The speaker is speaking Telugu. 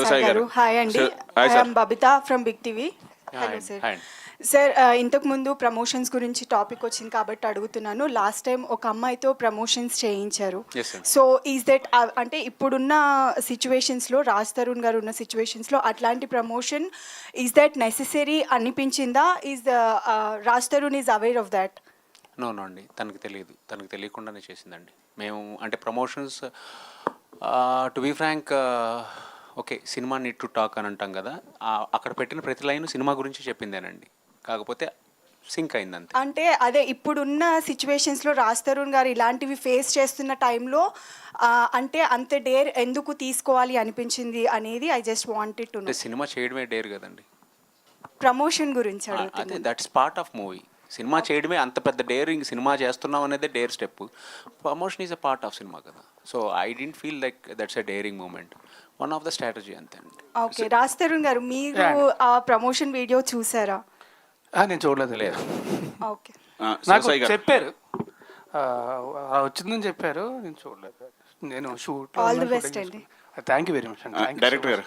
ప్రసాద్ గారు. హాయ్ అండి. Hi, sir. I'm Babitha from Big TV. Hello sir. Sir ఇంతకుముందు ప్రమోషన్స్ గురించి టాపిక్ వచ్చింది కాబట్టి అడుగుతున్నాను. లాస్ట్ టైం ఒక అమ్మాయితో ప్రమోషన్స్ చేయించారు. Yes, sir. So is that అంటే ఇప్పుడున్న సిచ్యువేషన్స్లో రాజ్ తరుణ్ గారు ఉన్న సిచ్యువేషన్స్లో అట్లాంటి ప్రమోషన్ ఈజ్ దట్ నెసెసరీ అనిపించిందా? Is Raj Tarun is aware of that? No అండి, తనకు తెలియదు, తనకు తెలియకుండానే చేసిందండి. మేము అంటే promotions to be frank okay, cinema need to talk అని అంటాం కదా, అక్కడ పెట్టిన ప్రతి లైన్ సినిమా గురించి చెప్పిందేనండి, కాకపోతే సింక్ అయింది అంతే. అంటే అదే ఇప్పుడున్న సిచ్యువేషన్స్లో రాజ్ తరుణ్ గారు ఇలాంటివి ఫేస్ చేస్తున్న టైంలో అంటే అంత డేర్ ఎందుకు తీసుకోవాలి అనిపించింది అనేది I just wanted to know. అంటే సినిమా చేయడమే డేర్ కదండి, ప్రమోషన్ గురించి అదే అడుగుతున్నాను. That's part of movie. సినిమా చేయడమే అంత పెద్ద డేరింగ్, సినిమా చేస్తున్నాం అనేది dare step, promotion is a part of సినిమా కదా. So I didn't feel like that's a daring moment, one of the strategy అంతే అండి. ఓకే, రాజ్ తరుణ్ గారు మీరు ఆ ప్రమోషన్ వీడియో చూసారా? నేను చూడలేదు. లేదు. ఓకే, నాకు చెప్పారు, వచ్చిందని చెప్పారు, నేను చూడలేదు. నేను షూట్ ఆల్ ది బెస్ట్ అండి. థ్యాంక్ యూ వెరీ మచ్ అండి. డైరెక్టర్ గారు